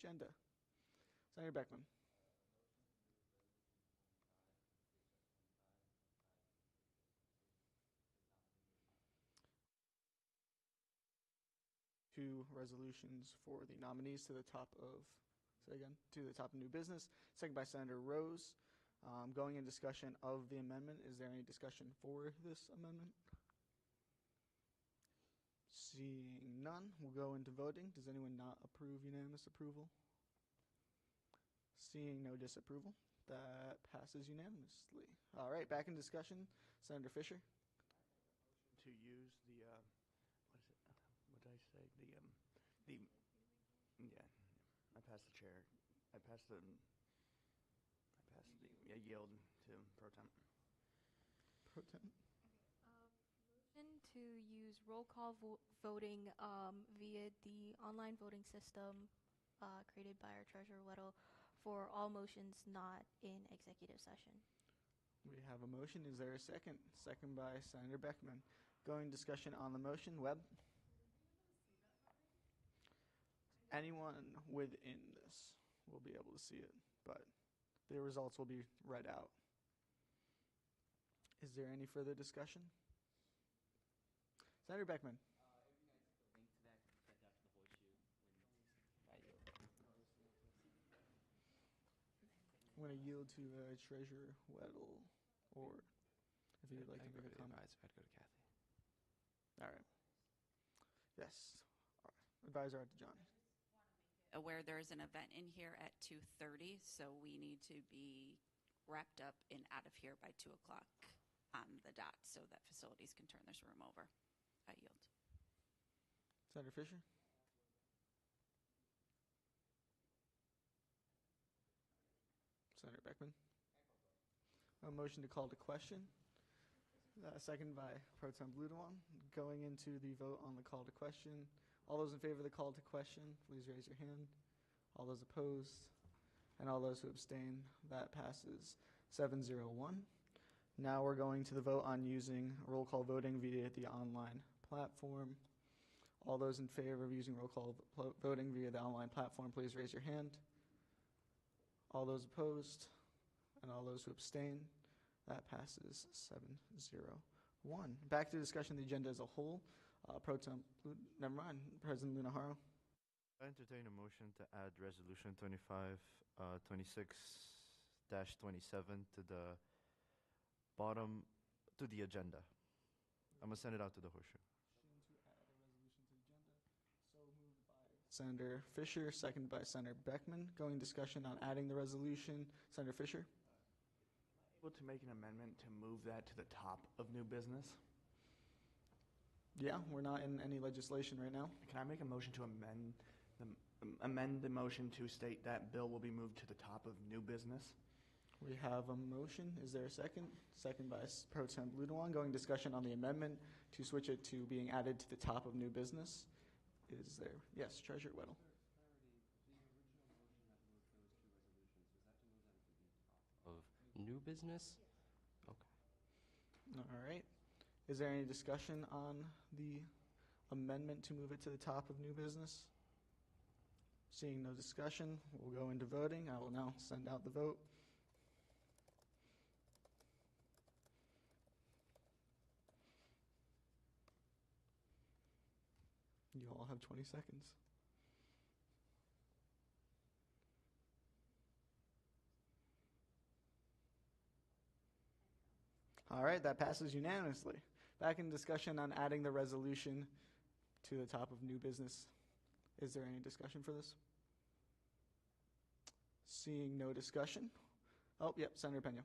agenda. Senator Beckman. Two resolutions for the nominees to the top of, say again, to the top of new business. Second by Senator Rose. Going in discussion of the amendment. Is there any discussion for this amendment? Seeing none, we'll go into voting. Does anyone not approve unanimous approval? Seeing no disapproval, that passes unanimously. All right, back in discussion. Senator Fisher. To use the, what is it? What did I say? Yeah, I passed the chair. I yield to Pro Temp. Pro Temp. Motion to use roll call voting via the online voting system created by our Treasurer Weddle for all motions not in executive session. We have a motion. Is there a second? Second by Senator Beckman. Going discussion on the motion. Webb? Anyone within this will be able to see it, but the results will be read out. Is there any further discussion? Senator Beckman. It would be nice if the link to that could be sent out to the horseshoe when I yield. I'm going to yield to Treasurer Weddle, or if you'd like to make a comment. I'd go to Kathy. All right. Yes. All right. Advisor out to John. Aware there is an event in here at 2:30, so we need to be wrapped up and out of here by 2 o'clock on the dot so that facilities can turn this room over. I yield. Senator Fisher. Senator Beckman. A motion to call to question. Second by Pro Tem Bludewan. Going into the vote on the call to question. All those in favor of the call to question, please raise your hand. All those opposed, and all those who abstain, that passes 7-0-1. Now we're going to the vote on using roll call voting via the online platform. All those in favor of using roll call voting via the online platform, please raise your hand. All those opposed, and all those who abstain, that passes 7-0-1. Back to discussion of the agenda as a whole. Pro Tem, never mind, President Lunaharo. I entertain a motion to add Resolution 2526-27 to the bottom, to the agenda. I'm going to send it out to the horseshoe. To add a resolution to the agenda. So moved by Senator Fisher, seconded by Senator Beckman. Going discussion on adding the resolution. Senator Fisher. Able to make an amendment to move that to the top of new business? Yeah, we're not in any legislation right now. Can I make a motion to amend the motion to state that bill will be moved to the top of new business? We have a motion. Is there a second? Second by Pro Tem Bludewan. Going discussion on the amendment to switch it to being added to the top of new business. Is there? Yes, Treasurer Weddle. The original motion that moved those two resolutions, was that to move them to the top of new business? Okay. All right. Is there any discussion on the amendment to move it to the top of new business? Seeing no discussion, we'll go into voting. I will now send out the vote. You all have 20 seconds. All right, that passes unanimously. Back in discussion on adding the resolution to the top of new business. Is there any discussion for this? Seeing no discussion. Oh, yep, Senator Pena.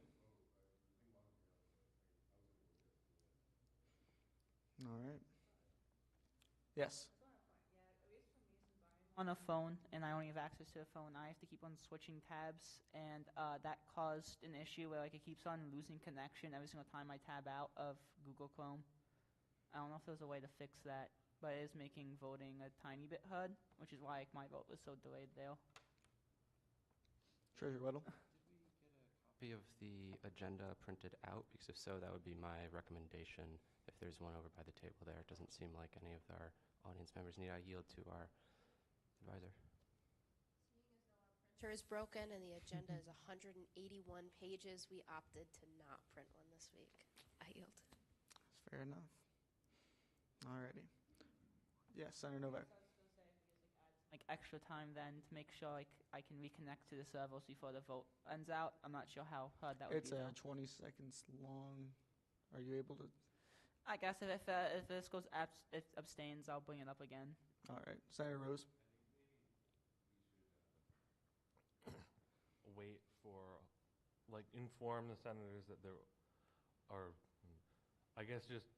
All right. Yes. On a phone, and I only have access to a phone. I have to keep on switching tabs, and that caused an issue where it keeps on losing connection every single time I tab out of Google Chrome. I don't know if there's a way to fix that, but it is making voting a tiny bit hard, which is why my vote was so delayed there. Treasurer Weddle. Did we get a copy of the agenda printed out? Because if so, that would be my recommendation. If there's one over by the table there, it doesn't seem like any of our audience members need. I yield to our advisor. Seeing Printer is broken and the agenda is 181 pages. We opted to not print one this week. I yield. That's fair enough. Alrighty. Yes, Senator Novak. Like extra time then to make sure like I can reconnect to the servers before the vote ends out. I'm not sure how hard that would It's be. though. 20 seconds long. Are you able to? I guess if this goes if abstains, I'll bring it up again. All right, Senator Rose. Wait for, like, inform the senators that there are, I guess just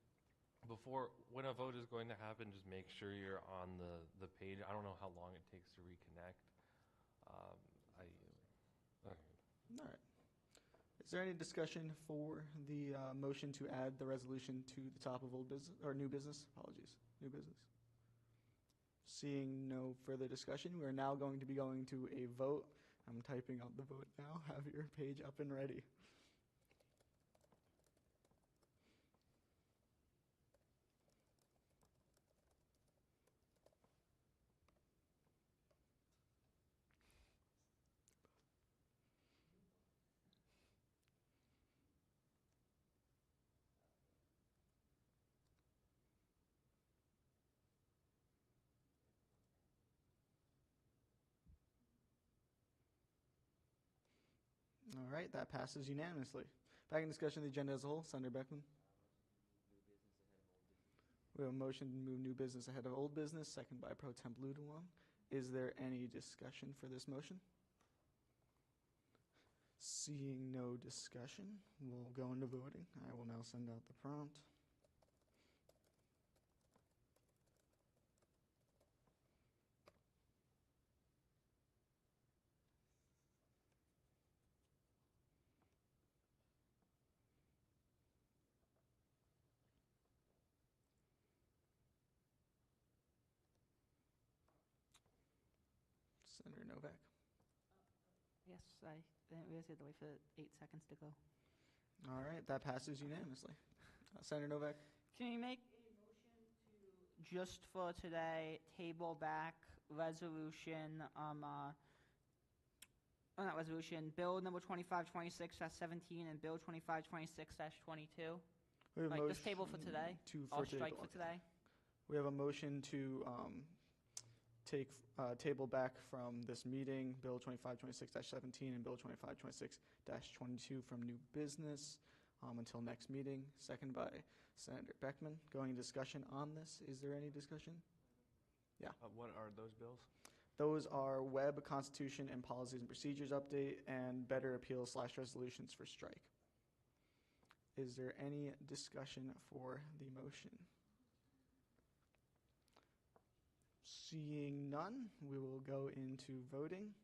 before, when a vote is going to happen, just make sure you're on the page. I don't know how long it takes to reconnect. Okay. All right. Is there any discussion for the motion to add the resolution to the top of old business or new business? Apologies, new business. Seeing no further discussion, we are now going to be going to a vote. I'm typing out the vote now. Have your page up and ready. All right, that passes unanimously. Back in discussion of the agenda as a whole, Senator Beckman. We have a motion to move new business ahead of old business, second by Pro Temp Ludewan. Is there any discussion for this motion? Seeing no discussion, we'll go into voting. I will now send out the prompt. Senator Novak. Yes, I didn't realize you had to wait for 8 seconds to go. All right, that passes unanimously. Senator Novak. Can you make a motion to just for today table back resolution not resolution, bill number 2526-17 and bill 2526-22? We have a Like this motion table for today? for All strike table. for today? We have a motion to take table back from this meeting, Bill 2526-17 and Bill 2526-22 from new business until next meeting. Second by Senator Beckman. Going into discussion on this. Is there any discussion? Yeah. What are those bills? Those are Web Constitution and Policies and Procedures Update and Better Appeals / Resolutions for Strike. Is there any discussion for the motion? Seeing none, we will go into voting.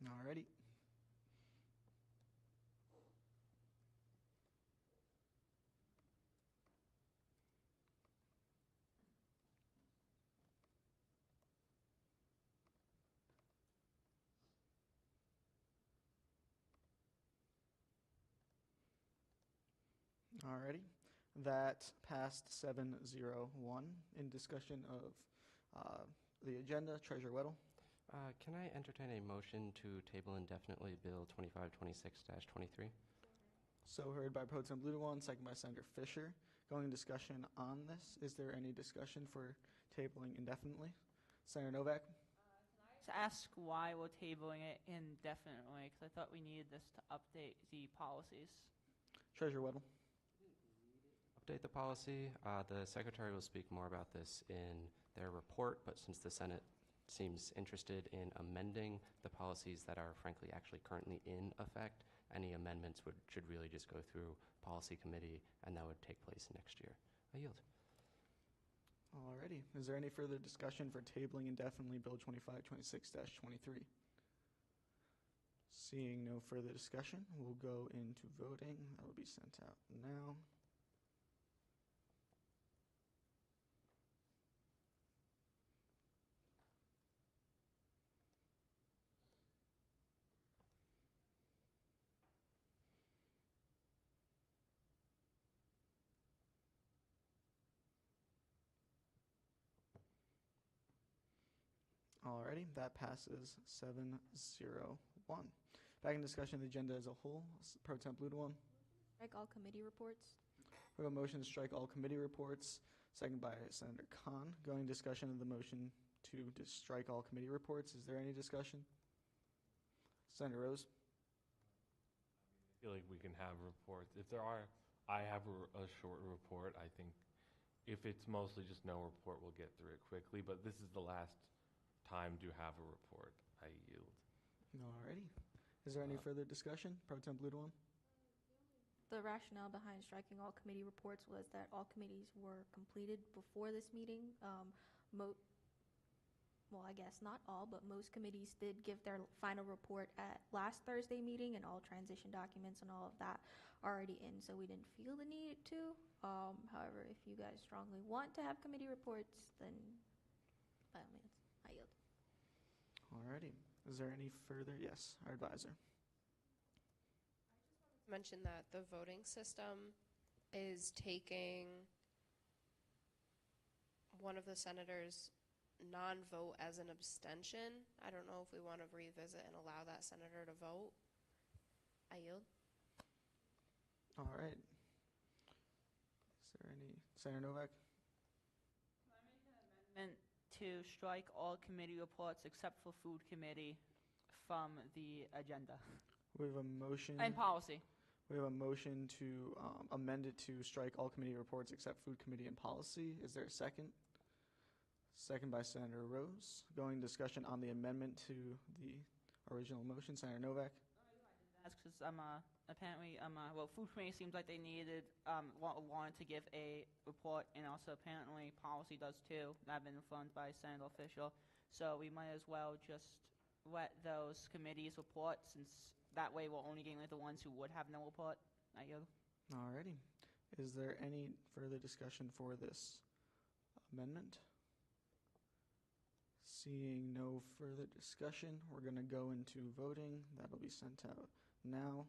Alrighty. Alrighty. That passed 7-0-1 in discussion of the agenda. Treasurer Weddle. Can I entertain a motion to table indefinitely Bill 2526-23? So heard by Pro Tem Ludewan, second by Senator Fisher. Going into discussion on this. Is there any discussion for tabling indefinitely? Senator Novak. To ask why we're tabling it indefinitely, because I thought we needed this to update the policies. Treasurer Weddle. Update the policy. The Secretary will speak more about this in their report, but since the Senate seems interested in amending the policies that are frankly actually currently in effect, any amendments should really just go through policy committee, and that would take place next year. I yield. Alrighty. Is there any further discussion for tabling indefinitely Bill 2526-23? Seeing no further discussion, we'll go into voting. That will be sent out now. Alrighty, that passes 7-0-1. Back in discussion of the agenda as a whole, Pro Temp Ludewan. Strike all committee reports. We have a motion to strike all committee reports, second by Senator Khan. Going discussion of the motion to strike all committee reports. Is there any discussion? Senator Rose? I feel like we can have reports. If there are, I have a short report. I think if it's mostly just no report, we'll get through it quickly. But this is the last time to have a report. I yield. Alrighty. Is there any further discussion? Pro Temp Ludewan? The rationale behind striking all committee reports was that all committees were completed before this meeting. Well, I guess not all, but most committees did give their final report at last Thursday meeting, and all transition documents and all of that are already in, so we didn't feel the need to. However, if you guys strongly want to have committee reports, then by all means, I yield. Alrighty. Is there any further? Yes, our advisor. Mention that the voting system is taking one of the senators' non-vote as an abstention. I don't know if we want to revisit and allow that senator to vote. I yield. All right. Is there any? Senator Novak? Amendment to strike all committee reports except for food committee from the agenda. We have a motion. And policy. We have a motion to amend it to strike all committee reports except food committee and policy. Is there a second? Second by Senator Rose. Going discussion on the amendment to the original motion. Senator Novak? That's because apparently well, food committee seems like they needed wanted to give a report, and also apparently policy does too. I've been informed by Senator Official, so we might as well just let those committees report, since that way we're only getting like the ones who would have no report. I yield. Alrighty. Is there any further discussion for this amendment? Seeing no further discussion, we're going to go into voting. That'll be sent out now.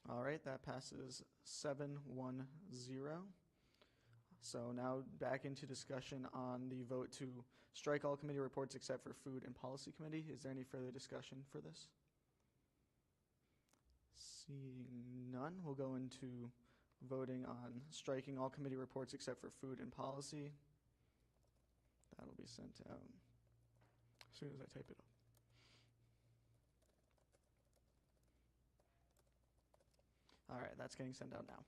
All right, that passes 7-1-0. So now back into discussion on the vote to strike all committee reports except for Food and Policy Committee. Is there any further discussion for this? Seeing none, we'll go into voting on striking all committee reports except for Food and Policy. That'll be sent out as soon as I type it up. All right, that's getting sent out now.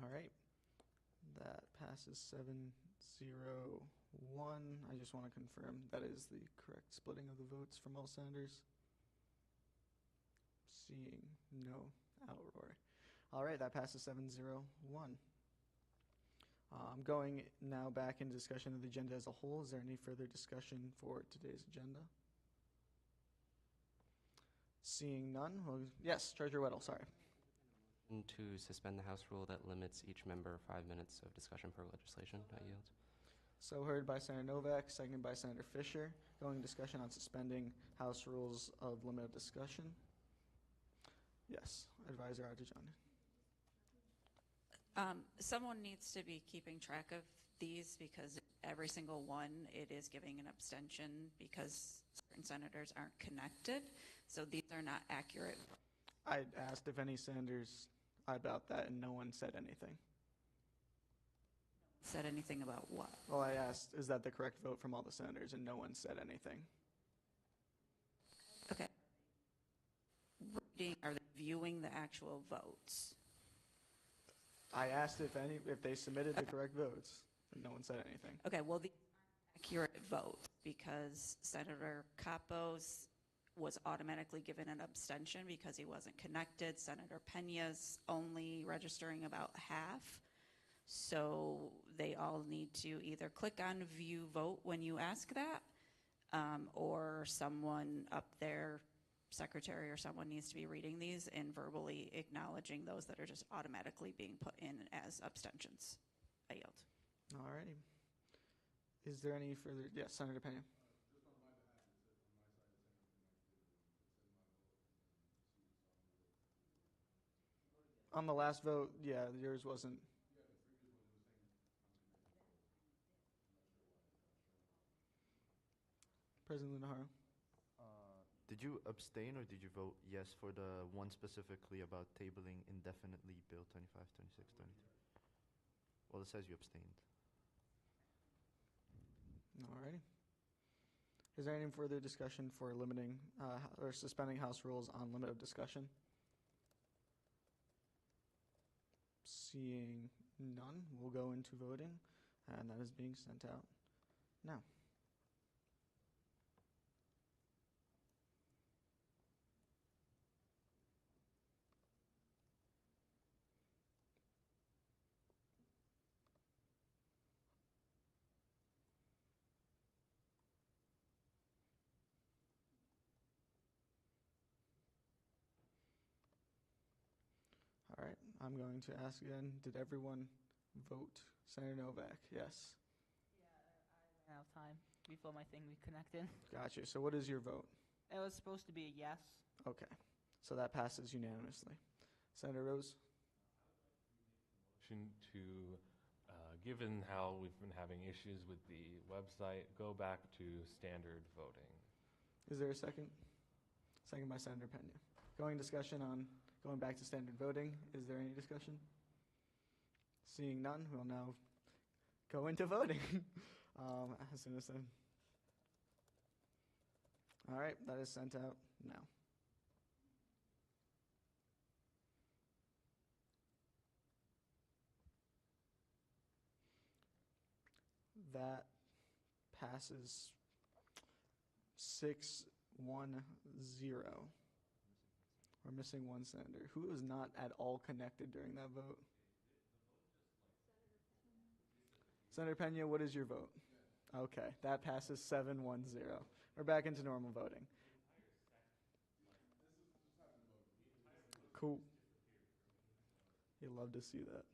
All right, that passes 7-0-1. I just want to confirm that is the correct splitting of the votes from all senators. Seeing no outroar. All right, that passes 7-0-1. Going now back into discussion of the agenda as a whole. Is there any further discussion for today's agenda? Seeing none. Well, yes, Treasurer Weddle, sorry. To suspend the House rule that limits each member 5 minutes of discussion per legislation. I yield. So heard by Senator Novak, seconded by Senator Fisher. Going discussion on suspending House rules of limited discussion. Yes, Advisor Artajani. Someone needs to be keeping track of these, because every single one, it is giving an abstention because certain senators aren't connected. So these are not accurate. I asked if any senators about that, and no one said anything. Said anything about what? Well, I asked, is that the correct vote from all the senators, and no one said anything. Okay. Are they viewing the actual votes? I asked if they submitted the correct votes, and no one said anything. Okay, well, these aren't accurate vote because Senator Capos was automatically given an abstention because he wasn't connected. Senator Pena's only registering about half. So they all need to either click on view vote when you ask that, or someone up there, secretary or someone, needs to be reading these and verbally acknowledging those that are just automatically being put in as abstentions. I yield. Alrighty. Is there any further? Yes, Senator Pena. On the last vote, yeah, yours wasn't. President Lunaharo. Did you abstain or did you vote yes for the one specifically about tabling indefinitely Bill 25, 26, 23? Well, it says you abstained. Alrighty. Is there any further discussion for limiting or suspending House rules on limit of discussion? Seeing none, we'll go into voting, and that is being sent out now. All right, I'm going to ask again, did everyone vote? Senator Novak, yes. I ran out of time before my thing reconnected. Gotcha. So what is your vote? It was supposed to be a yes. Okay, so that passes unanimously. Senator Rose? Motion to, given how we've been having issues with the website, go back to standard voting. Is there a second? Second by Senator Pena. Going back to standard voting. Is there any discussion? Seeing none, we'll now go into voting. As soon as then. All right, that is sent out now. That passes 6-1-0. We're missing one senator. Who was not at all connected during that vote? Senator Pena, what is your vote? Okay, that passes 7-1-0. We're back into normal voting. Cool. You'd love to see that.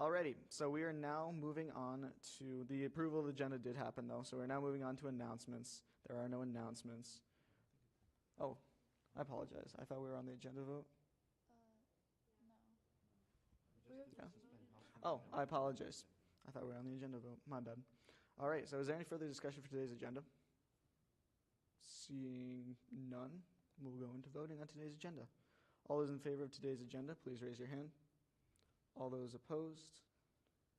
Alrighty, so we are now moving on to the approval of the agenda did happen though, so we're now moving on to announcements. There are no announcements. Oh, I apologize. I thought we were on the agenda vote. No. Yeah. Oh, I apologize. I thought we were on the agenda vote. My bad. All right, so is there any further discussion for today's agenda? Seeing none, we'll go into voting on today's agenda. All those in favor of today's agenda, please raise your hand. All those opposed,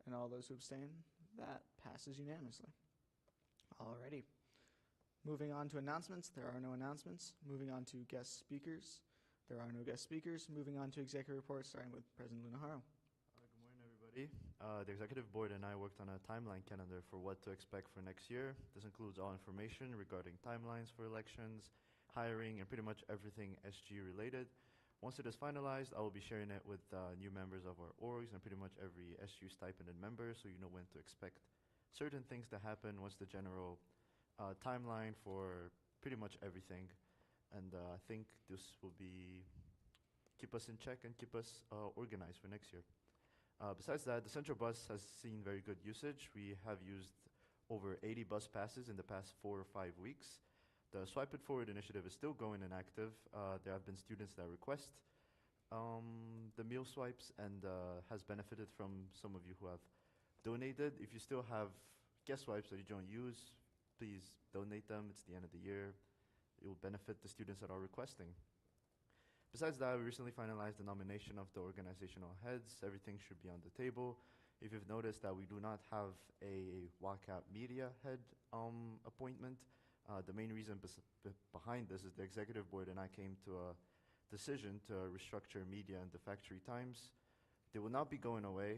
and all those who abstain, that passes unanimously. Alrighty. Moving on to announcements, there are no announcements. Moving on to guest speakers, there are no guest speakers. Moving on to executive reports, starting with President Lunaharo. Good morning, everybody. The executive board and I worked on a timeline calendar for what to expect for next year. This includes all information regarding timelines for elections, hiring, and pretty much everything SGU related. Once it is finalized, I will be sharing it with new members of our orgs and pretty much every SGU stipended member, so you know when to expect certain things to happen, what's the general timeline for pretty much everything. And I think this will keep us in check and keep us organized for next year. Besides that, the Central Bus has seen very good usage. We have used over 80 bus passes in the past 4 or 5 weeks. The Swipe It Forward initiative is still going and active. There have been students that request the meal swipes and has benefited from some of you who have donated. If you still have guest swipes that you don't use, please donate them. It's the end of the year. It will benefit the students that are requesting. Besides that, we recently finalized the nomination of the organizational heads. Everything should be on the table. If you've noticed that we do not have a WACAP media head appointment, the main reason behind this is the executive board and I came to a decision to restructure media and the factory times. They will not be going away.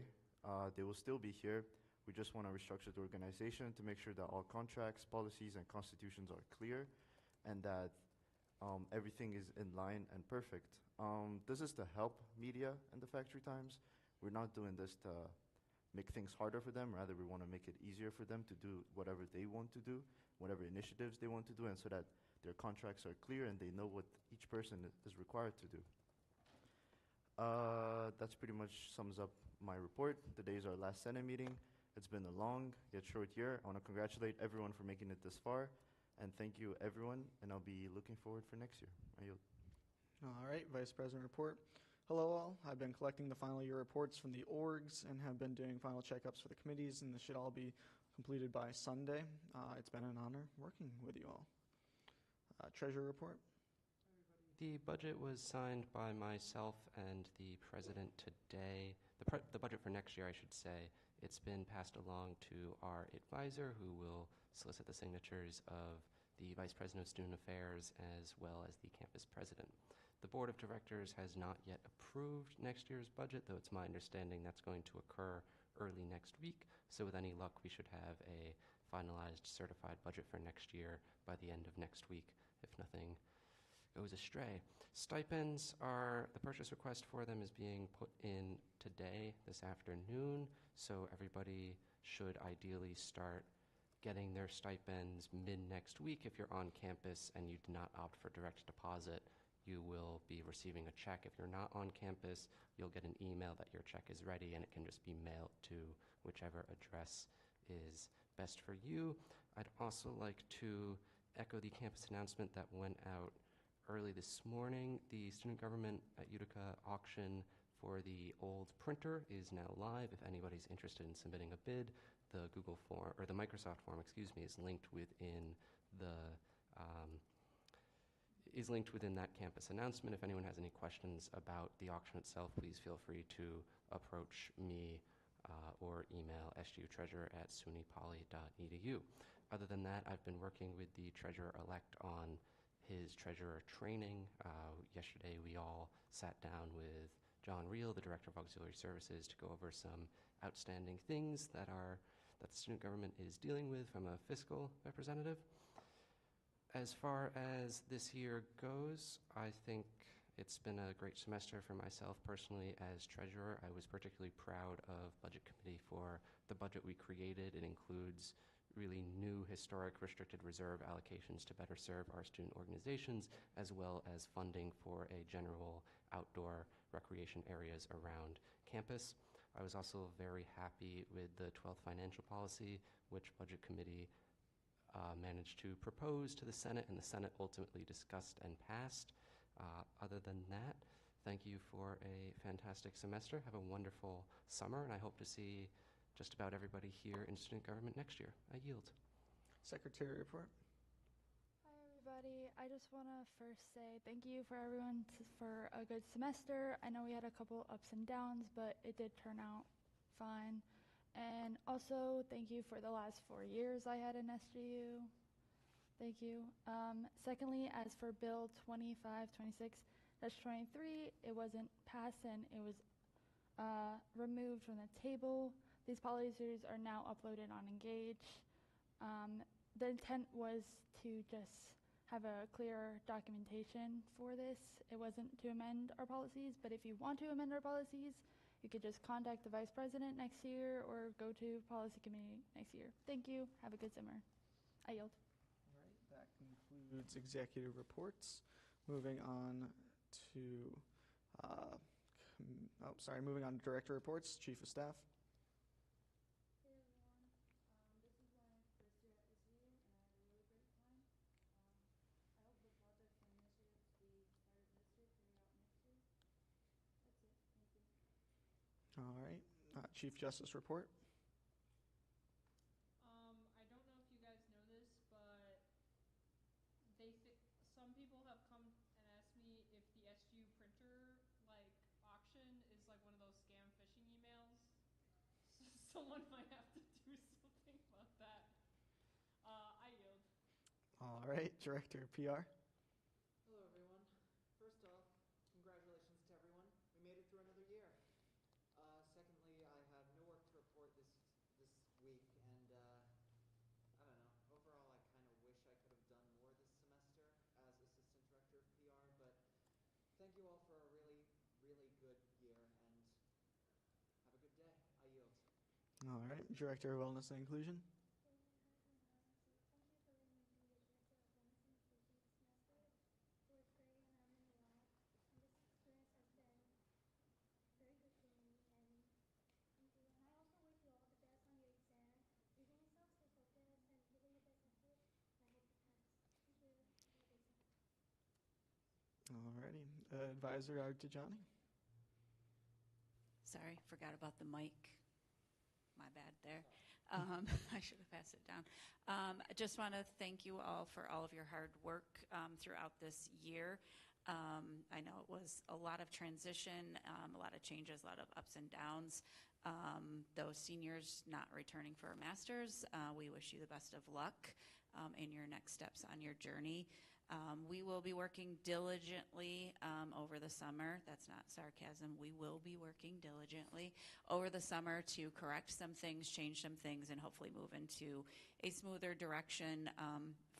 They will still be here. We just want to restructure the organization to make sure that all contracts, policies, and constitutions are clear and that everything is in line and perfect. This is to help media and the Factory Times. We're not doing this to make things harder for them. Rather, we want to make it easier for them to do whatever they want to do, whatever initiatives they want to do, and so that their contracts are clear and they know what each person is required to do. That's pretty much sums up my report. Today is our last Senate meeting. It's been a long yet short year. I want to congratulate everyone for making it this far, and thank you everyone, and I'll be looking forward for next year. I yield. All right, Vice President report. Hello all. I've been collecting the final year reports from the orgs and have been doing final checkups for the committees, and this should all be completed by Sunday. It's been an honor working with you all. Treasurer report. The budget was signed by myself and the president today. The budget for next year, I should say. It's been passed along to our advisor, who will solicit the signatures of the Vice President of Student Affairs as well as the campus president. The Board of Directors has not yet approved next year's budget, though it's my understanding that's going to occur early next week. So with any luck, we should have a finalized certified budget for next year by the end of next week, if nothing goes astray. Stipends the purchase request for them is being put in today, this afternoon, so everybody should ideally start getting their stipends mid-next week. If you're on campus and you do not opt for direct deposit, you will be receiving a check. If you're not on campus, you'll get an email that your check is ready, and it can just be mailed to whichever address is best for you. I'd also like to echo the campus announcement that went out early this morning. The student government at Utica auction for the old printer is now live. If anybody's interested in submitting a bid, the Google form, or the Microsoft form, excuse me, is linked within that campus announcement. If anyone has any questions about the auction itself, please feel free to approach me or email sgutreasurer@sunypoly.edu. Other than that, I've been working with the treasurer-elect on his treasurer training. Yesterday, we all sat down with John Reel, the Director of Auxiliary Services, to go over some outstanding things that the student government is dealing with from a fiscal representative. As far as this year goes, I think it's been a great semester for myself personally as treasurer. I was particularly proud of Budget Committee for the budget we created. It includes really new historic restricted reserve allocations to better serve our student organizations, as well as funding for a general outdoor recreation areas around campus. I was also very happy with the 12th financial policy, which Budget Committee managed to propose to the Senate, and the Senate ultimately discussed and passed. Other than that, thank you for a fantastic semester. Have a wonderful summer, and I hope to see just about everybody here in student government next year. I yield. Secretary report. Hi everybody. I just want to first say thank you for everyone for a good semester. I know we had a couple ups and downs, but it did turn out fine. And also thank you for the last 4 years I had in SGU. Thank you. Secondly, as for Bill 2526-23, it wasn't passed and it was removed from the table. These policies are now uploaded on Engage. The intent was to just have a clear documentation for this. It wasn't to amend our policies, but if you want to amend our policies, you could just contact the Vice President next year or go to Policy Committee next year. Thank you. Have a good summer. I yield. All right, that concludes executive reports. Moving on to, moving on to director reports, Chief of Staff. Hey everyone. This is my first year at SGU, and I had a really great time. I hope the projects and initiatives we started this year carry out next year. That's it. Thank you. All right, Chief Justice report. I don't know if you guys know this, but some people have come and asked me if the SGU printer auction is like one of those scam phishing emails. Someone might have to do something about that. I yield. All right, Director PR. Hello, everyone. First off, congratulations to everyone. We made it through another year. Secondly, I have no work to report this week. you all for a really, really good year, and have a good day. I yield. All right, Director of Wellness and Inclusion. Alrighty, Advisor Artijani. Sorry, forgot about the mic. My bad there. I should have passed it down. I just want to thank you all for all of your hard work throughout this year. I know it was a lot of transition, a lot of changes, a lot of ups and downs. Those seniors not returning for a master's, we wish you the best of luck in your next steps on your journey. We will be working diligently over the summer. That's not sarcasm. We will be working diligently over the summer to correct some things, change some things, and hopefully move into a smoother direction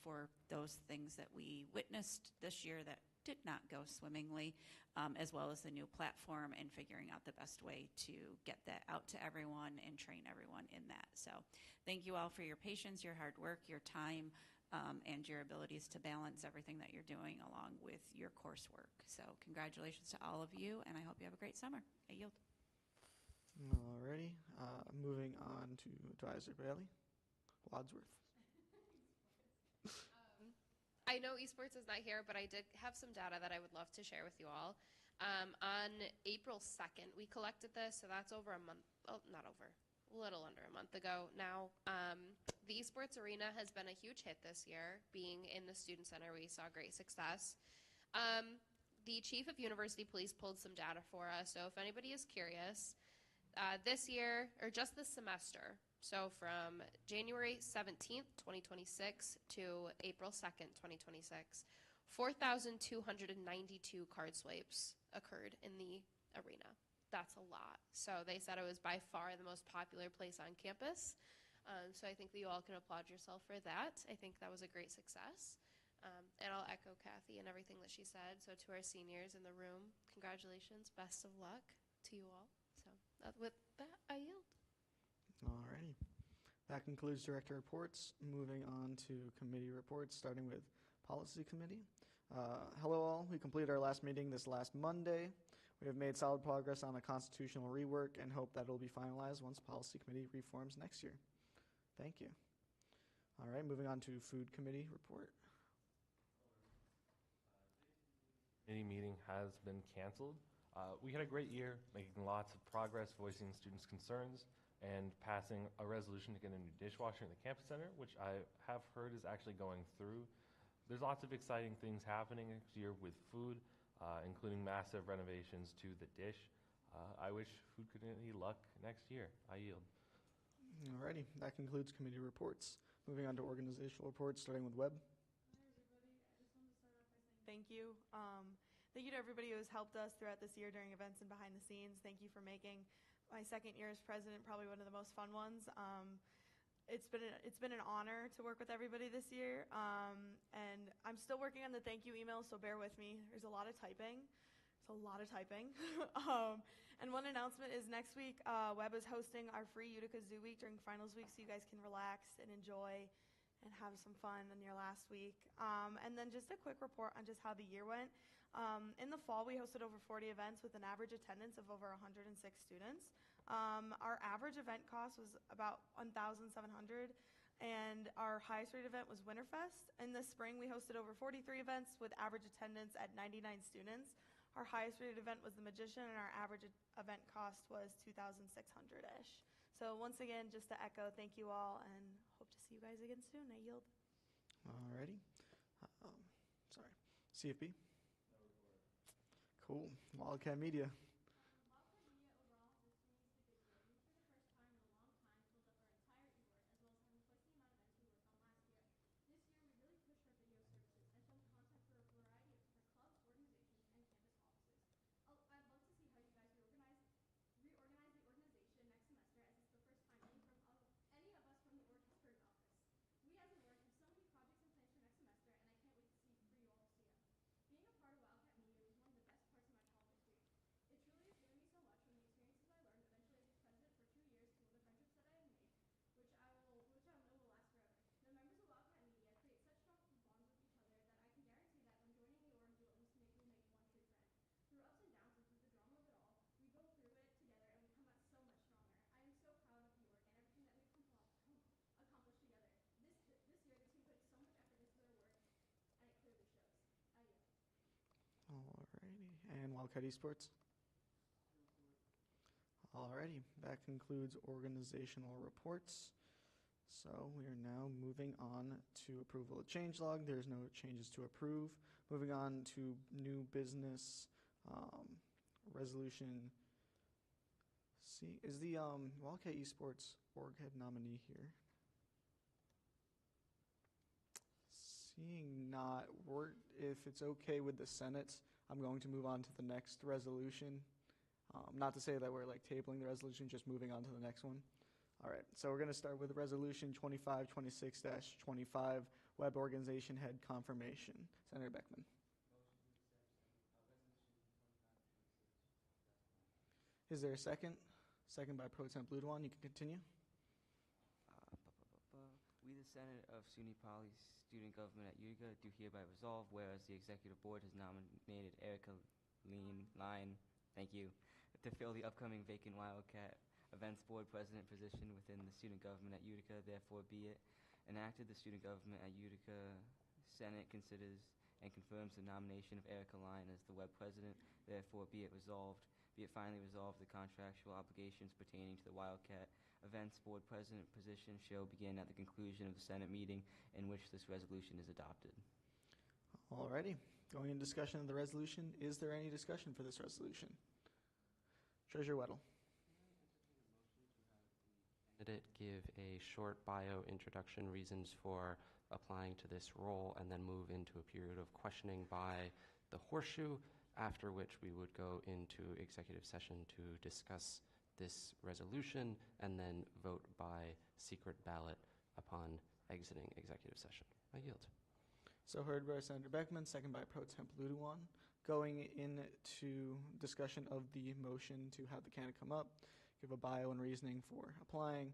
for those things that we witnessed this year that did not go swimmingly, as well as the new platform and figuring out the best way to get that out to everyone and train everyone in that. So thank you all for your patience, your hard work, your time, and your abilities to balance everything that you're doing along with your coursework. So congratulations to all of you, and I hope you have a great summer. I yield. Alrighty, moving on to Advisor Bailey. Wadsworth. I know esports is not here, but I did have some data that I would love to share with you all. On April 2nd, we collected this, so that's over a month, oh, not over, a little under a month ago now. The esports arena has been a huge hit this year. Being in the student center, we saw great success. The chief of university police pulled some data for us, so if anybody is curious, this year, or just this semester, so from January 17th, 2026 to April 2nd, 2026, 4,292 card swipes occurred in the arena. That's a lot. So they said it was by far the most popular place on campus. So I think that you all can applaud yourself for that. I think that was a great success. And I'll echo Kathy and everything that she said. So to our seniors in the room, congratulations, best of luck to you all. So with that, I yield. Alrighty. That concludes Director reports. Moving on to committee reports, starting with Policy Committee. Hello all. We completed our last meeting this last Monday. We have made solid progress on the constitutional rework and hope that it will be finalized once Policy Committee reforms next year. Thank you. All right, moving on to Food Committee report. Committee meeting has been canceled. We had a great year, making lots of progress, voicing students' concerns, and passing a resolution to get a new dishwasher in the campus center, which I have heard is actually going through. There's lots of exciting things happening next year with food, including massive renovations to the dish. I wish Food Committee luck next year. I yield. Alrighty, that concludes committee reports. Moving on to organizational reports, starting with Webb. Hi, everybody. I just wanted to start off by saying thank you. Thank you to everybody who has helped us throughout this year during events and behind the scenes. Thank you for making my second year as president probably one of the most fun ones. It's been an honor to work with everybody this year, and I'm still working on the thank you emails, so bear with me. There's a lot of typing. And one announcement is next week, Webb is hosting our free Utica Zoo Week during finals week, so you guys can relax and enjoy and have some fun in your last week. And then just a quick report on just how the year went. In the fall, we hosted over 40 events with an average attendance of over 106 students. Our average event cost was about $1,700, and our highest rate event was Winterfest. In the spring, we hosted over 43 events with average attendance at 99 students. Our highest rated event was The Magician, and our average event cost was $2,600-ish. So once again, just to echo, thank you all, and hope to see you guys again soon. I yield. Alrighty. Sorry. CFP? Cool. Wildcat Media. Wildcat Esports? Alrighty, that concludes organizational reports. So we are now moving on to approval of changelog. There's no changes to approve. Moving on to new business resolution. See, is the Wildcat Esports org head nominee here? Seeing not, if it's okay with the Senate, I'm going to move on to the next resolution. Not to say that we're like tabling the resolution, just moving on to the next one. All right, so we're going to start with Resolution 2526-25, Web Organization Head Confirmation. Senator Beckman. Is there a second? Second by Pro Temp Ludewan. You can continue. We, the Senate of SUNY Poly Student Government at Utica, do hereby resolve, whereas the Executive Board has nominated Erica Line, thank you, to fill the upcoming vacant Wildcat Events Board President position within the student government at Utica. Therefore be it enacted, the student government at Utica Senate considers and confirms the nomination of Erica Line as the web president. Therefore be it resolved, be it finally resolved, the contractual obligations pertaining to the Wildcat Events Board President position shall begin at the conclusion of the Senate meeting in which this resolution is adopted. Alrighty, going into discussion of the resolution. Is there any discussion for this resolution? Treasurer Weddle. Candidate give a short bio introduction, reasons for applying to this role, and then move into a period of questioning by the horseshoe, after which we would go into executive session to discuss this resolution and then vote by secret ballot upon exiting executive session. I yield. So heard by Senator Beckman, second by Pro Temp Ludewan. Going into discussion of the motion to have the candidate come up, give a bio and reasoning for applying,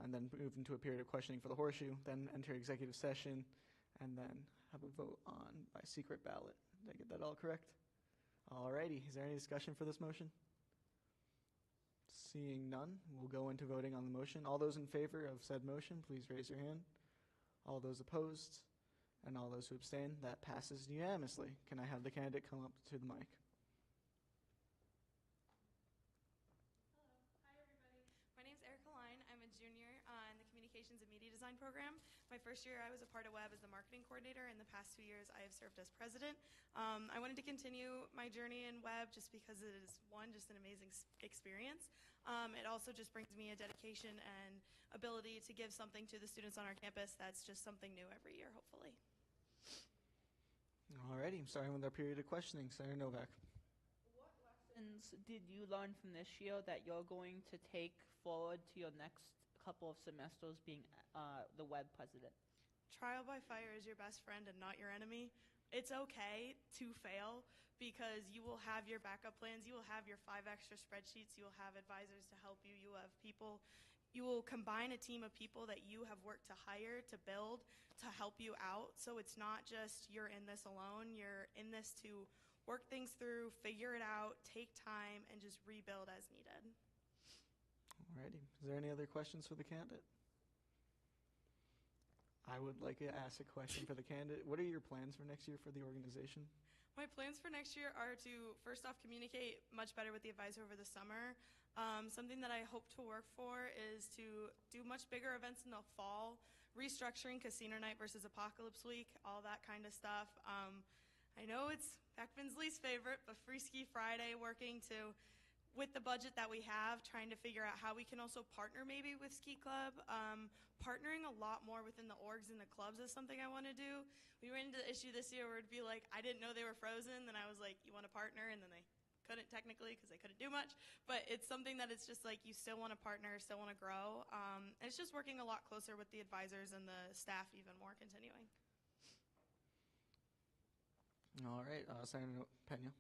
and then move into a period of questioning for the horseshoe, then enter executive session, and then have a vote on by secret ballot. Did I get that all correct? Alrighty, is there any discussion for this motion? Seeing none, we'll go into voting on the motion. All those in favor of said motion, please raise your hand. All those opposed, and all those who abstain, that passes unanimously. Can I have the candidate come up to the mic? My name's Erica Line. I'm a junior in the Communications and Media Design program. My first year, I was a part of Web as the marketing coordinator. In the past 2 years, I have served as president. I wanted to continue my journey in Web just because it is, one, just an amazing experience. It also just brings me a dedication and ability to give something to the students on our campus that's just something new every year, hopefully. Alrighty, starting with our period of questioning. Senator Novak. What lessons did you learn from this year that you're going to take forward to your next couple of semesters being the web president? Trial by fire is your best friend and not your enemy. It's okay to fail because you will have your backup plans. You will have your 5 extra spreadsheets. You will have advisors to help you. You will have people. You will combine a team of people that you have worked to hire, to build, to help you out. So it's not just you're in this alone. You're in this to work things through, figure it out, take time, and just rebuild as needed. Alrighty, is there any other questions for the candidate? I would like to ask a question for the candidate. What are your plans for next year for the organization? My plans for next year are to, first off, communicate much better with the advisor over the summer. Something that I hope to work for is to do much bigger events in the fall, restructuring Casino Night versus Apocalypse Week, all that kind of stuff. I know it's Beckman's least favorite, but Free Ski Friday, working to, with the budget that we have, trying to figure out how we can also partner maybe with Ski Club. Partnering a lot more within the orgs and the clubs is something I want to do. We ran into the issue this year where it'd be like, I didn't know they were frozen, then I was like, you want to partner? And then they couldn't technically because they couldn't do much. But it's something that it's just like you still want to partner, still want to grow. And it's just working a lot closer with the advisors and the staff even more continuing. All right, Senator Pena.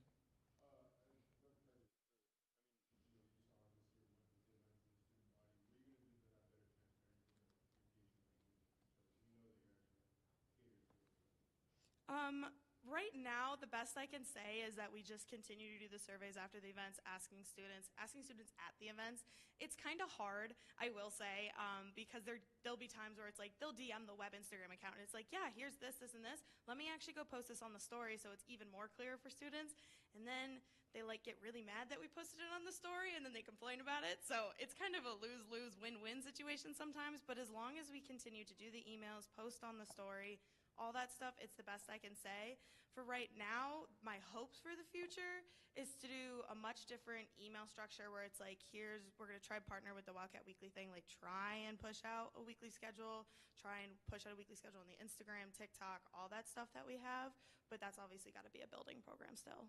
Right now, the best I can say is that we just continue to do the surveys after the events, asking students at the events. It's kind of hard, I will say, because there'll be times where it's like they'll DM the web Instagram account, and it's like, yeah, here's this, this, and this. Let me actually go post this on the story so it's even more clear for students. And then they like get really mad that we posted it on the story, and then they complain about it. So it's kind of a lose-lose, win-win situation sometimes. But as long as we continue to do the emails, post on the story, all that stuff, it's the best I can say. For right now, my hopes for the future is to do a much different email structure where it's like, we're going to try to partner with the Wildcat Weekly thing, like try and push out a weekly schedule, try and push out a weekly schedule on the Instagram, TikTok, all that stuff that we have. But that's obviously got to be a building program still.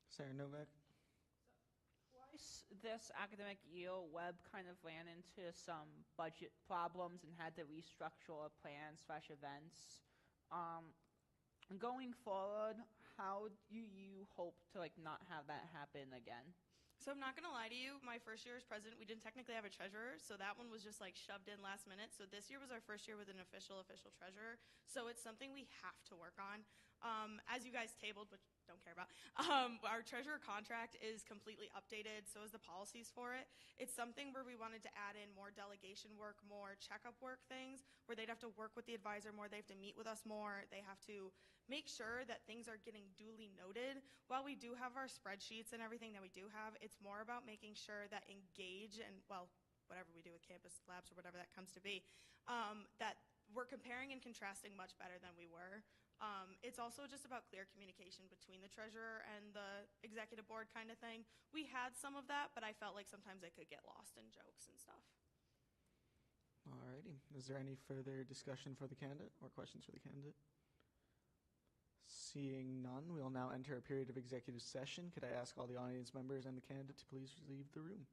Sarah Novak? Twice this academic year, Web kind of ran into some budget problems and had to restructure a plan/events. Going forward, how do you hope to not have that happen again? So I'm not going to lie to you, my first year as president, we didn't technically have a treasurer, so that one was just shoved in last minute. So this year was our first year with an official treasurer. So it's something we have to work on. As you guys tabled, which don't care about, our treasurer contract is completely updated, so is the policies for it. It's something where we wanted to add in more delegation work, more checkup work things, where they'd have to work with the advisor more, they have to meet with us more, they have to make sure that things are getting duly noted. While we do have our spreadsheets and everything that we do have, it's more about making sure that Engage and, well, whatever we do with campus labs or whatever that comes to be, that we're comparing and contrasting much better than we were. It's also just about clear communication between the treasurer and the executive board kind of thing. We had some of that, but I felt like sometimes it could get lost in jokes and stuff. Alrighty. Is there any further discussion for the candidate or questions for the candidate? Seeing none, we will now enter a period of executive session. Could I ask all the audience members and the candidate to please leave the room?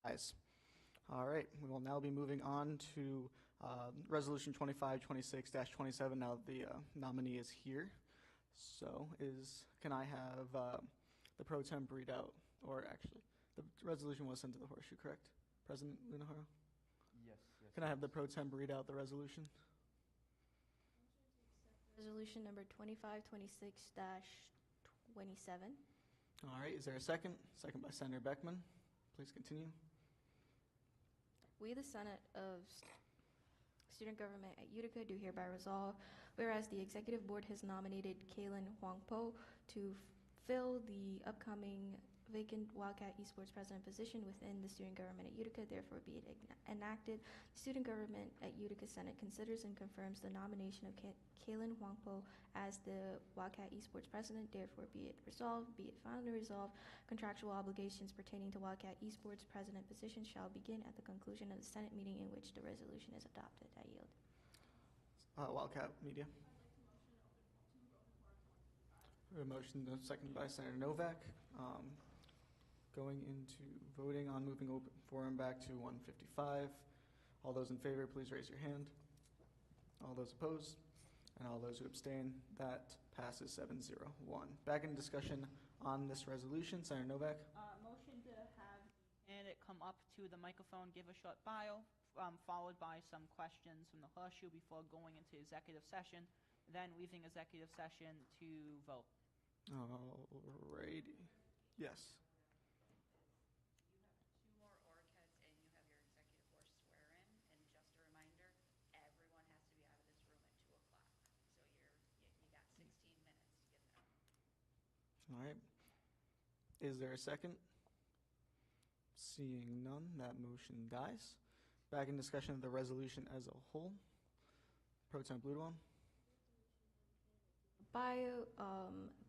Ayes. All right, we will now be moving on to Resolution 2526-27. Now the nominee is here. So can I have the pro temp read out, or actually, the resolution was sent to the horseshoe, correct? President Lunaharo? Yes. Can I have the pro temp read out the resolution? Resolution number 2526-27. All right, is there a second? Second by Senator Beckman. Please continue. We, the Senate of Student Government at Utica, do hereby resolve, whereas the Executive Board has nominated Kaylin Huangpo to fill the upcoming vacant Wildcat Esports President position within the Student Government at Utica, therefore be it enacted. The Student Government at Utica Senate considers and confirms the nomination of Kaylin Huangpo as the Wildcat Esports President, therefore be it resolved, be it finally resolved, contractual obligations pertaining to Wildcat Esports President position shall begin at the conclusion of the Senate meeting in which the resolution is adopted. I yield. Wildcat Media. A motion, second by Senator Novak. Going into voting on moving open forum back to 155. All those in favor, please raise your hand. All those opposed, and all those who abstain, that passes 7-0-1. Back in discussion on this resolution, Senator Novak. Motion to have the candidate come up to the microphone, give a short bio, followed by some questions from the horseshoe before going into executive session, then leaving executive session to vote. Alrighty. Yes. Two more ORCAs and you have your executive board swear in. And just a reminder, everyone has to be out of this room at 2 o'clock. So you got 16 minutes to get there. All right. Is there a second? Seeing none, that motion dies. Back in discussion of the resolution as a whole. Pro Temp Ludewan. Bio,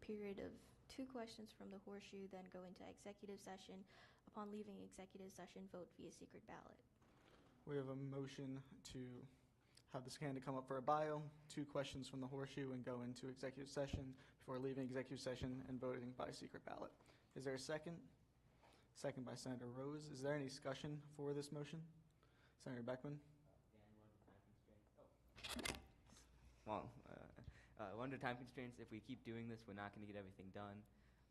period of 2 questions from the horseshoe, then go into executive session. Upon leaving executive session, vote via secret ballot. We have a motion to have this candidate come up for a bio, 2 questions from the horseshoe, and go into executive session before leaving executive session and voting by secret ballot. Is there a second? Second by Senator Rose. Is there any discussion for this motion? Senator Beckman? Well, we're under time constraints. If we keep doing this, we're not going to get everything done.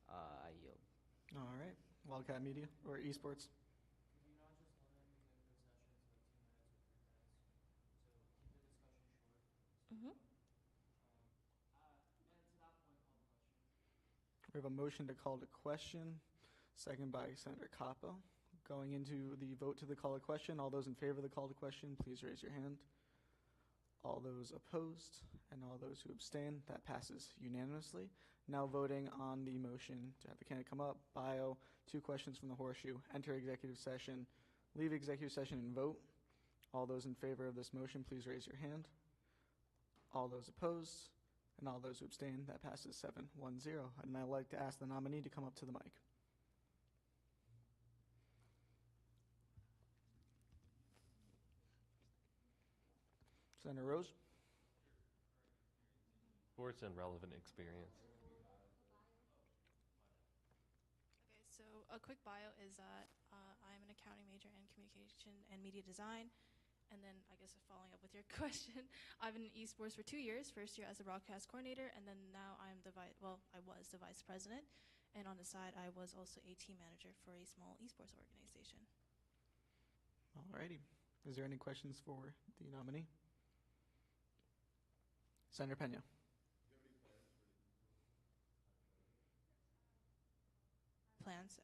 I yield. All right. Wildcat Media or Esports? Could you not just limit executive sessions like 2 minutes or 3 minutes? So keep the discussion short. And to that point, call the question. We have a motion to call to question, second by Senator Capo. Going into the vote to the call to question, all those in favor of the call to question, please raise your hand. All those opposed and all those who abstain, that passes unanimously. Now voting on the motion to have the candidate come up, bio, 2 questions from the horseshoe, enter executive session, leave executive session and vote. All those in favor of this motion, please raise your hand. All those opposed and all those who abstain, that passes 7-1-0. And I'd like to ask the nominee to come up to the mic. Senator Rose. Sports and relevant experience. Okay, so a quick bio is that I'm an accounting major in communication and media design. And then I guess following up with your question, I've been in esports for 2 years, first year as a broadcast coordinator, and then now I was the vice president. And on the side, I was also a team manager for a small esports organization. Alrighty. Is there any questions for the nominee? Senator Pena. Plans,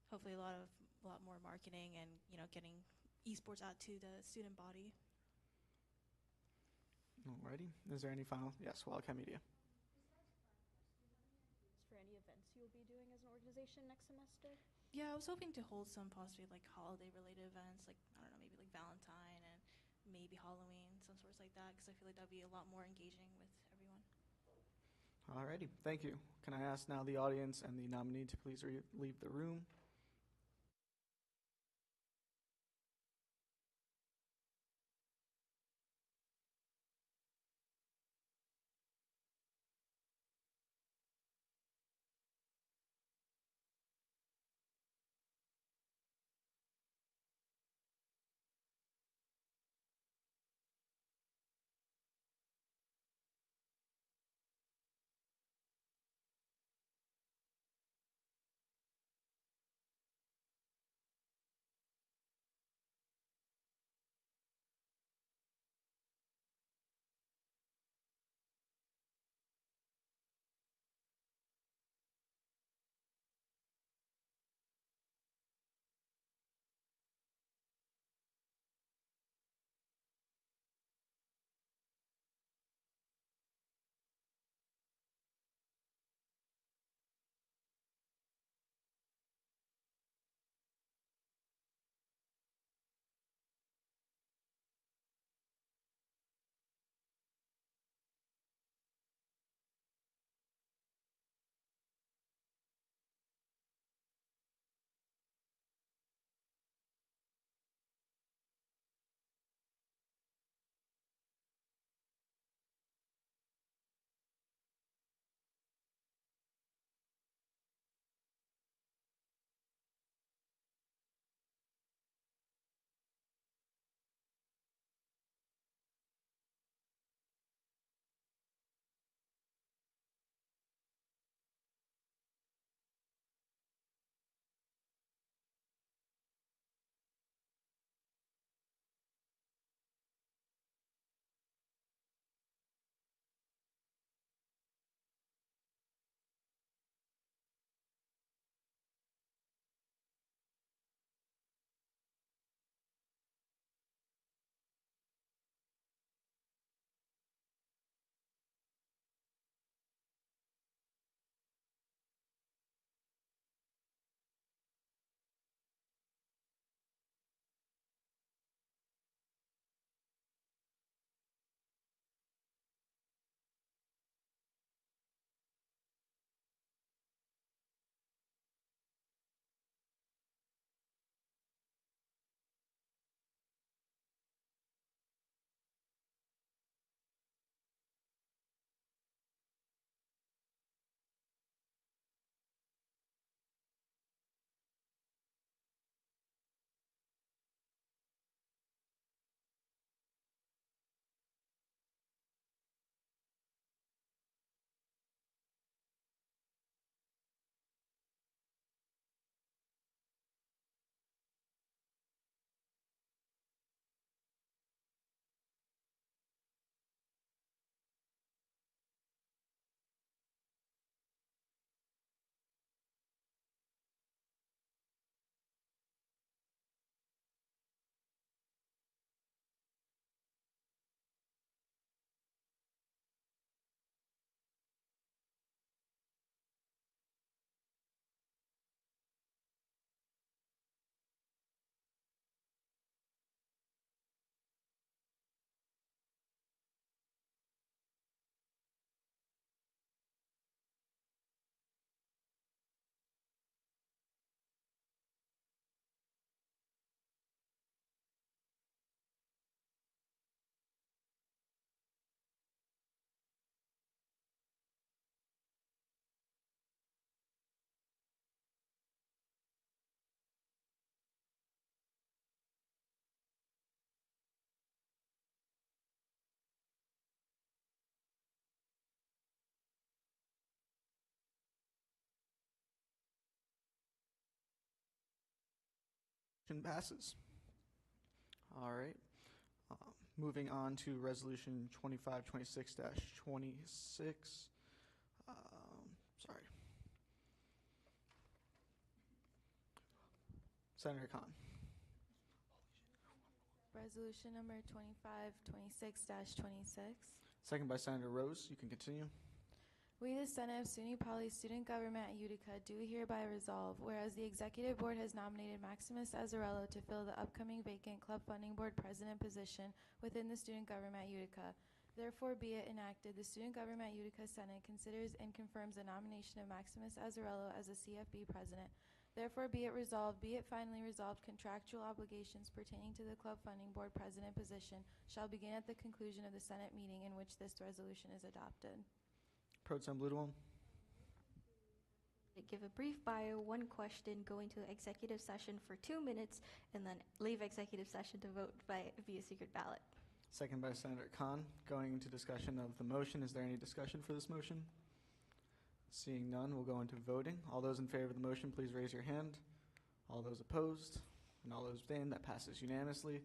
hopefully a lot more marketing and getting esports out to the student body. Alrighty. Is there any final? Yes, Wildcat Media. For any events you will be doing as an organization next semester? Yeah, I was hoping to hold some possibly like holiday-related events, like I don't know, maybe like Valentine and maybe Halloween, some sorts like that, because I feel like that'd be a lot more engaging with everyone. Alrighty. Thank you. Can I ask now the audience and the nominee to please leave the room? Motion passes. All right. Moving on to Resolution 2526-26. Sorry. Senator Khan. Resolution number 2526-26. Second by Senator Rose. You can continue. We, the Senate of SUNY Poly Student Government at Utica, do hereby resolve, whereas the Executive Board has nominated Maximus Azzarello to fill the upcoming vacant Club Funding Board President position within the Student Government at Utica. Therefore, be it enacted, the Student Government at Utica Senate considers and confirms the nomination of Maximus Azzarello as the CFB President. Therefore, be it resolved, be it finally resolved, contractual obligations pertaining to the Club Funding Board President position shall begin at the conclusion of the Senate meeting in which this resolution is adopted. Pro Tem Ludewan. Give a brief bio, one question, go into executive session for 2 minutes, and then leave executive session to vote via secret ballot. Second by Senator Khan. Going into discussion of the motion, is there any discussion for this motion? Seeing none, we'll go into voting. All those in favor of the motion, please raise your hand. All those opposed and all those abstained, that passes unanimously.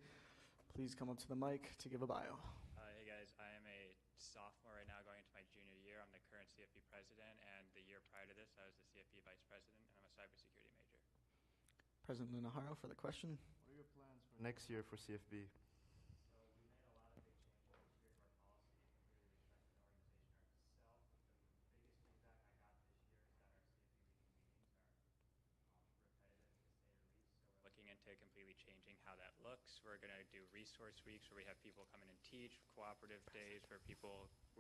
Please come up to the mic to give a bio. Hey guys, I am a sophomore right now going into my junior year. I'm the current CFP president, and the year prior to this, I was the CFP vice president, and I'm a cybersecurity major. President Lunaharo for the question. What are your plans for next year for CFB? Looking into completely changing how that looks. We're going to do resource weeks where we have people come in and teach, cooperative days where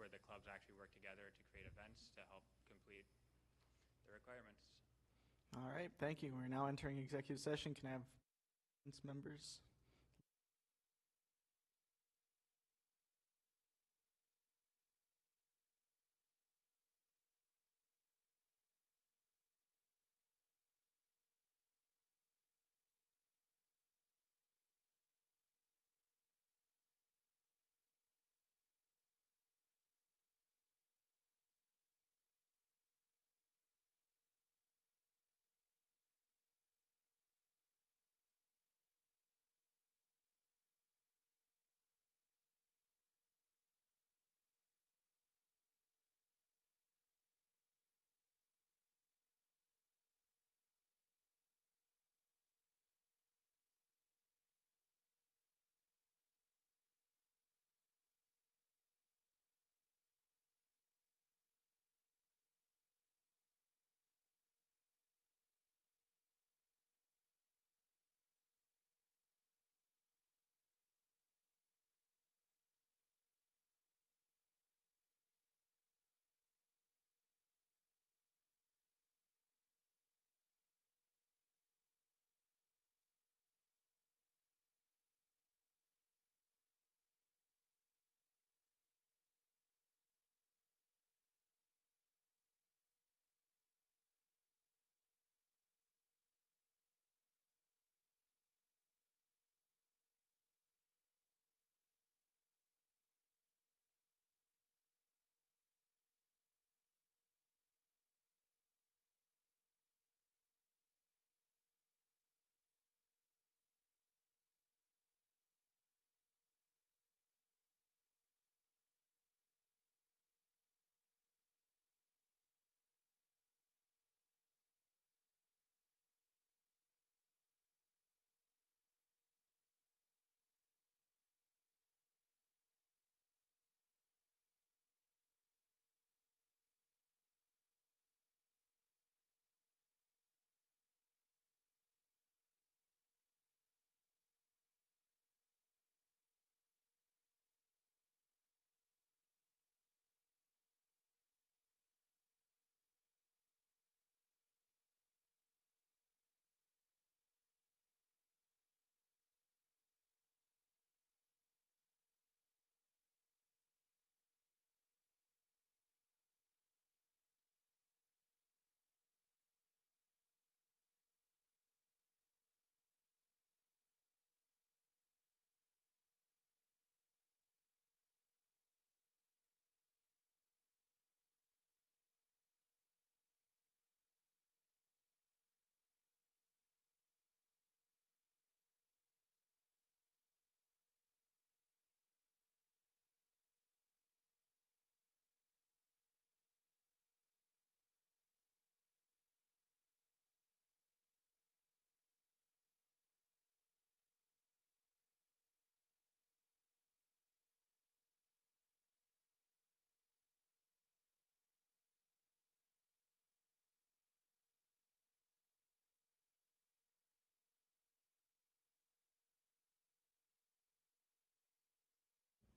the clubs actually work together to create events to help complete the requirements. All right, thank you. We're now entering executive session. Can I have members?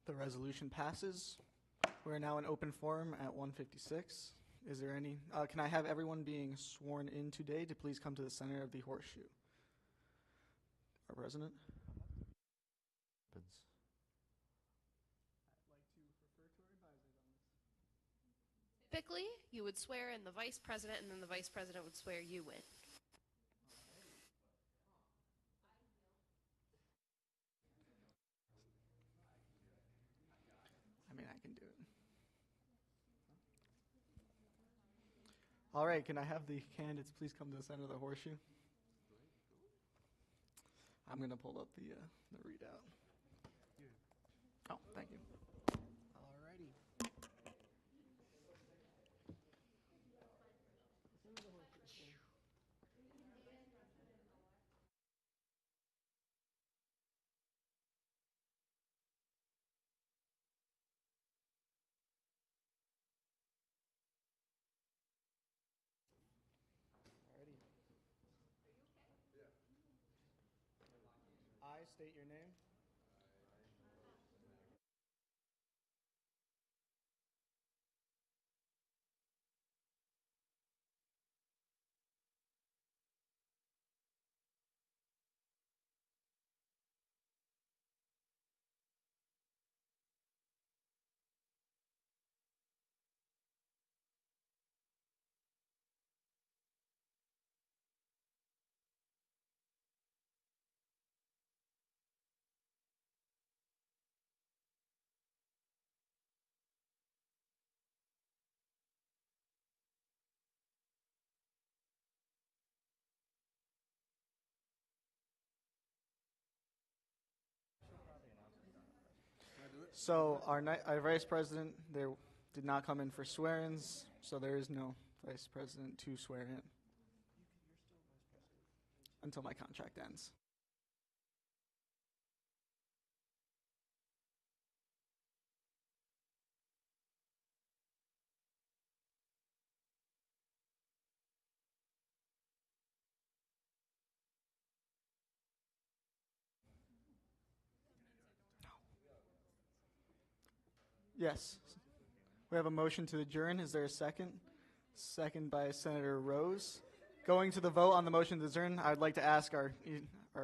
The resolution passes. We're now in open forum at 1:56. Is there any, can I have everyone being sworn in today to please come to the center of the horseshoe? Our president? Happens. I'd like to refer to our advisors on this. Typically, you would swear in the vice president, and then the vice president would swear you in. I mean, I can do it. All right, can I have the candidates please come to the center of the horseshoe? I'm going to pull up the readout. Oh, thank you. All righty. Alrighty. I state your name. So our vice president there did not come in for swear-ins, so there is no vice president to swear in until my contract ends. Yes. We have a motion to adjourn. Is there a second? Second by Senator Rose. Going to the vote on the motion to adjourn, I'd like to ask our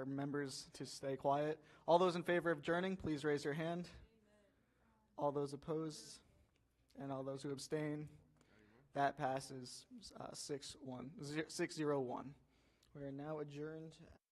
members to stay quiet. All those in favor of adjourning, please raise your hand. All those opposed and all those who abstain, that passes 6-1, 6-0-1. We are now adjourned.